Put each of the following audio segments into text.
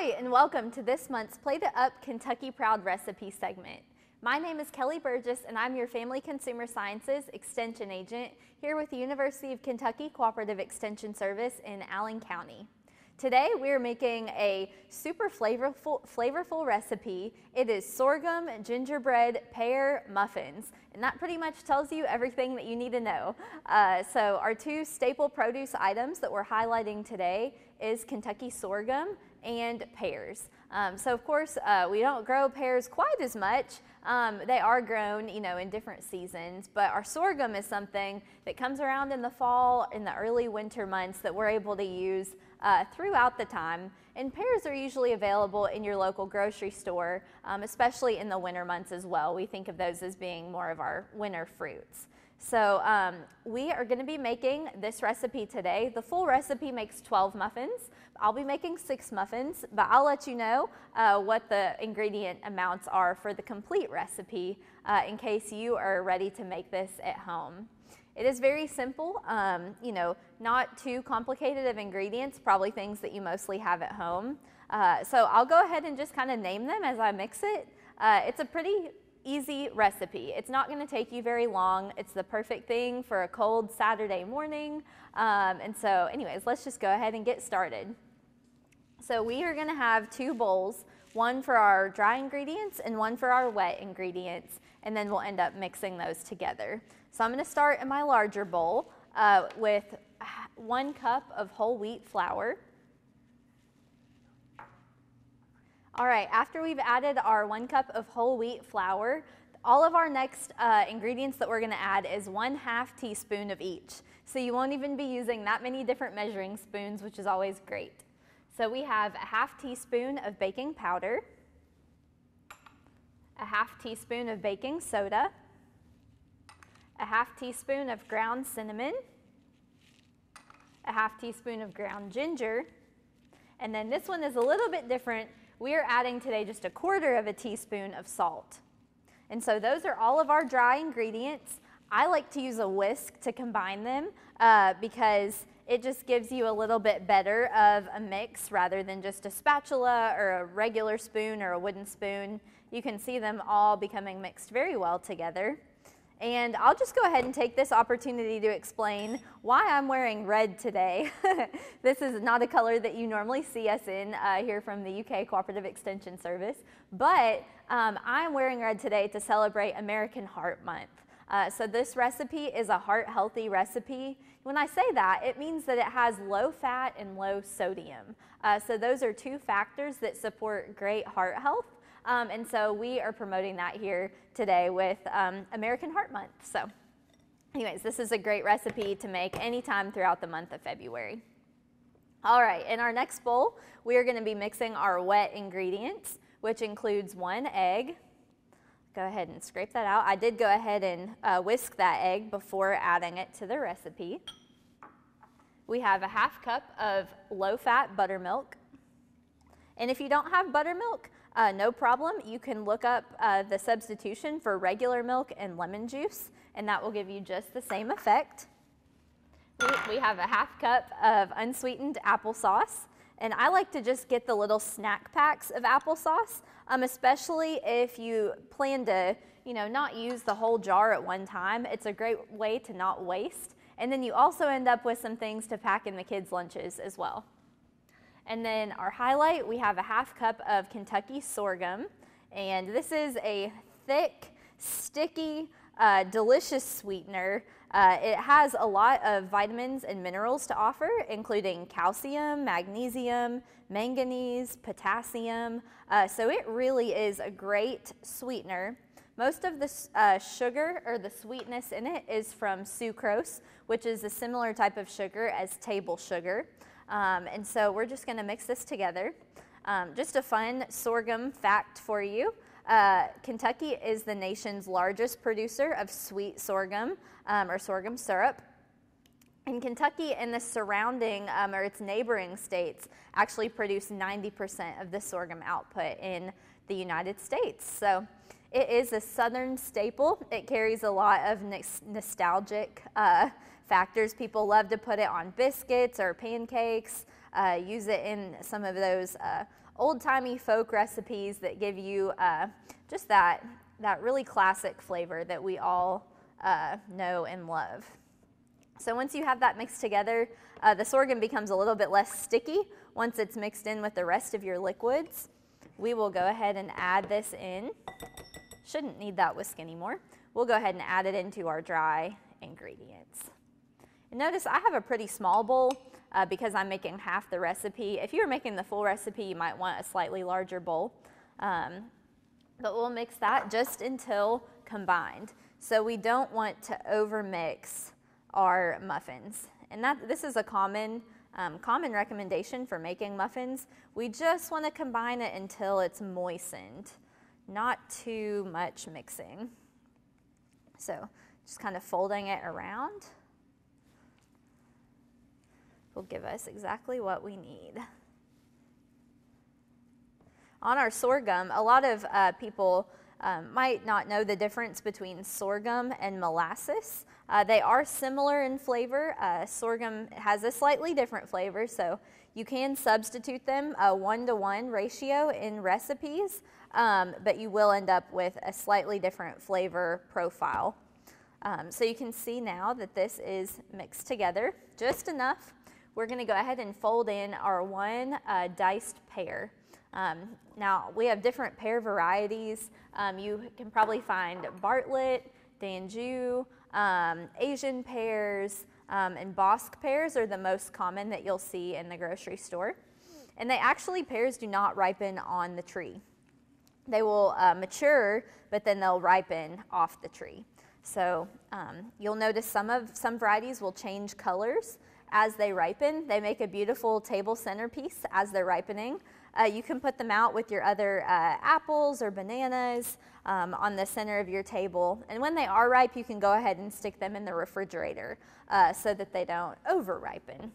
Hi, and welcome to this month's Plate It Up Kentucky Proud Recipe segment. My name is Kelly Burgess, and I'm your Family Consumer Sciences Extension Agent here with the University of Kentucky Cooperative Extension Service in Allen County. Today we are making a super flavorful recipe. It is sorghum gingerbread pear muffins, and that pretty much tells you everything that you need to know. So our two staple produce items that we're highlighting today is Kentucky sorghum and pears. So of course we don't grow pears quite as much. They are grown, in different seasons, but our sorghum is something that comes around in the fall, in the early winter months that we're able to use throughout the time. And pears are usually available in your local grocery store, especially in the winter months as well. We think of those as being more of our winter fruits. So we are going to be making this recipe today. The full recipe makes 12 muffins. I'll be making 6 muffins, but I'll let you know what the ingredient amounts are for the complete recipe in case you are ready to make this at home. It is very simple, not too complicated of ingredients, probably things that you mostly have at home. So I'll go ahead and just kind of name them as I mix it. It's a pretty easy recipe. It's not going to take you very long. It's the perfect thing for a cold Saturday morning. And so anyways, let's just go ahead and get started. So we are going to have 2 bowls, one for our dry ingredients and one for our wet ingredients, and then we'll end up mixing those together. So I'm going to start in my larger bowl with 1 cup of whole wheat flour. All right, after we've added our 1 cup of whole wheat flour, all of our next ingredients that we're going to add is 1/2 teaspoon of each. So you won't even be using that many different measuring spoons, which is always great. So we have 1/2 teaspoon of baking powder, 1/2 teaspoon of baking soda, 1/2 teaspoon of ground cinnamon, 1/2 teaspoon of ground ginger, and then this one is a little bit different. We are adding today just 1/4 teaspoon of salt. And so those are all of our dry ingredients. I like to use a whisk to combine them because it just gives you a little bit better of a mix rather than just a spatula or a regular spoon or a wooden spoon. You can see them all becoming mixed very well together. And I'll just go ahead and take this opportunity to explain why I'm wearing red today. This is not a color that you normally see us in here from the UK Cooperative Extension Service, but I'm wearing red today to celebrate American Heart Month. So this recipe is a heart-healthy recipe. When I say that, it means that it has low fat and low sodium. So those are 2 factors that support great heart health. And so we are promoting that here today with American Heart Month. So anyways, this is a great recipe to make anytime throughout the month of February. All right, in our next bowl, we are going to be mixing our wet ingredients, which includes 1 egg. Go ahead and scrape that out. I did go ahead and whisk that egg before adding it to the recipe. We have 1/2 cup of low-fat buttermilk. And if you don't have buttermilk, no problem. You can look up the substitution for regular milk and lemon juice, and that will give you just the same effect. We have 1/2 cup of unsweetened applesauce, and I like to just get the little snack packs of applesauce, especially if you plan to, not use the whole jar at one time. It's a great way to not waste, and then you also end up with some things to pack in the kids' lunches as well. And then our highlight, we have 1/2 cup of Kentucky sorghum, and this is a thick, sticky, delicious sweetener. It has a lot of vitamins and minerals to offer, including calcium, magnesium, manganese, potassium. So it really is a great sweetener. Most of the sugar or the sweetness in it is from sucrose, which is a similar type of sugar as table sugar. And so we're just going to mix this together. Just a fun sorghum fact for you. Kentucky is the nation's largest producer of sweet sorghum or sorghum syrup. And Kentucky and the surrounding or its neighboring states actually produce 90% of the sorghum output in the United States. So it is a southern staple. It carries a lot of nostalgic factors. People love to put it on biscuits or pancakes, use it in some of those old-timey folk recipes that give you just that really classic flavor that we all know and love. So once you have that mixed together, the sorghum becomes a little bit less sticky once it's mixed in with the rest of your liquids. We will go ahead and add this in. Shouldn't need that whisk anymore. We'll go ahead and add it into our dry ingredients. And notice I have a pretty small bowl because I'm making half the recipe. If you were making the full recipe, you might want a slightly larger bowl. But we'll mix that just until combined. So we don't want to overmix our muffins. And this is a common recommendation for making muffins. We just want to combine it until it's moistened, not too much mixing. So just kind of folding it around will give us exactly what we need. On our sorghum, a lot of people might not know the difference between sorghum and molasses. They are similar in flavor. Sorghum has a slightly different flavor, so you can substitute them a 1-to-1 ratio in recipes, but you will end up with a slightly different flavor profile. So you can see now that this is mixed together just enough. We're going to go ahead and fold in our one diced pear. Now, we have different pear varieties. You can probably find Bartlett, Danjou, Asian pears, and Bosque pears are the most common that you'll see in the grocery store. And pears do not ripen on the tree. They will mature, but then they'll ripen off the tree. So you'll notice some varieties will change colors as they ripen. They make a beautiful table centerpiece as they're ripening. You can put them out with your other apples or bananas on the center of your table. And when they are ripe, you can go ahead and stick them in the refrigerator so that they don't over-ripen.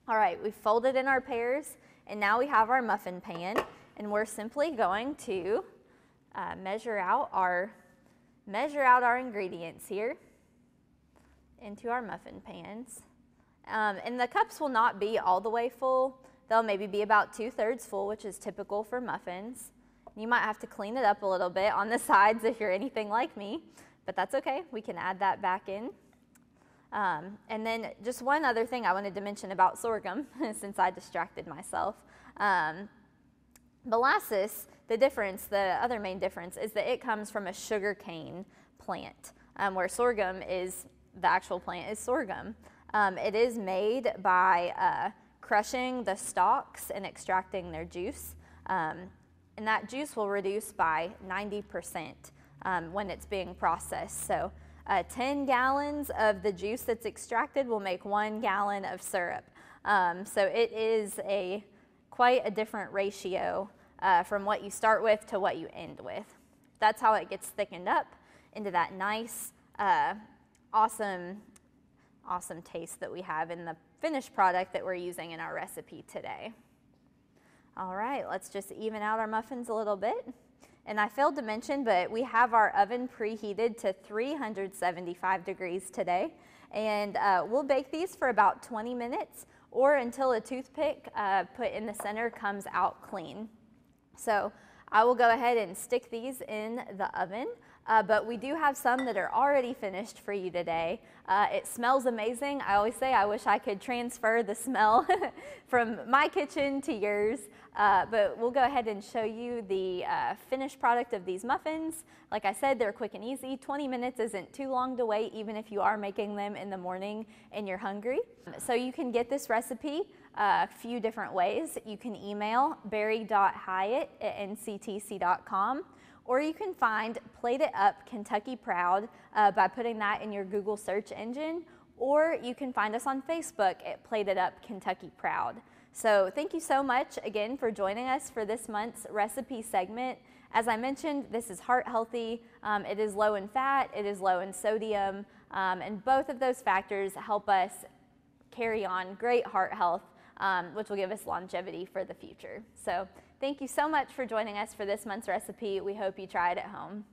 All right, we've folded in our pears, and now we have our muffin pan, and we're simply going to measure out our ingredients here into our muffin pans. And the cups will not be all the way full. They'll maybe be about 2/3 full, which is typical for muffins. You might have to clean it up a little bit on the sides if you're anything like me, but that's okay. We can add that back in. And then just one other thing I wanted to mention about sorghum, since I distracted myself. Molasses, the other main difference is that it comes from a sugarcane plant, where sorghum is, the actual plant is sorghum. It is made by crushing the stalks and extracting their juice. And that juice will reduce by 90% when it's being processed. So 10 gallons of the juice that's extracted will make 1 gallon of syrup. So it is quite a different ratio from what you start with to what you end with. That's how it gets thickened up into that nice, awesome taste that we have in the finished product that we're using in our recipe today. All right, let's just even out our muffins a little bit. And I failed to mention, but we have our oven preheated to 375 degrees today. And we'll bake these for about 20 minutes or until a toothpick put in the center comes out clean. So I will go ahead and stick these in the oven. But we do have some that are already finished for you today. It smells amazing. I always say I wish I could transfer the smell from my kitchen to yours. But we'll go ahead and show you the finished product of these muffins. Like I said, they're quick and easy. 20 minutes isn't too long to wait, even if you are making them in the morning and you're hungry. So you can get this recipe a few different ways. You can email barry.hyatt@nctc.com. Or you can find Plate It Up Kentucky Proud by putting that in your Google search engine. Or you can find us on Facebook at Plate It Up Kentucky Proud. So thank you so much again for joining us for this month's recipe segment. As I mentioned, this is heart healthy. It is low in fat, it is low in sodium, and both of those factors help us carry on great heart health, which will give us longevity for the future. So thank you so much for joining us for this month's recipe. We hope you try it at home.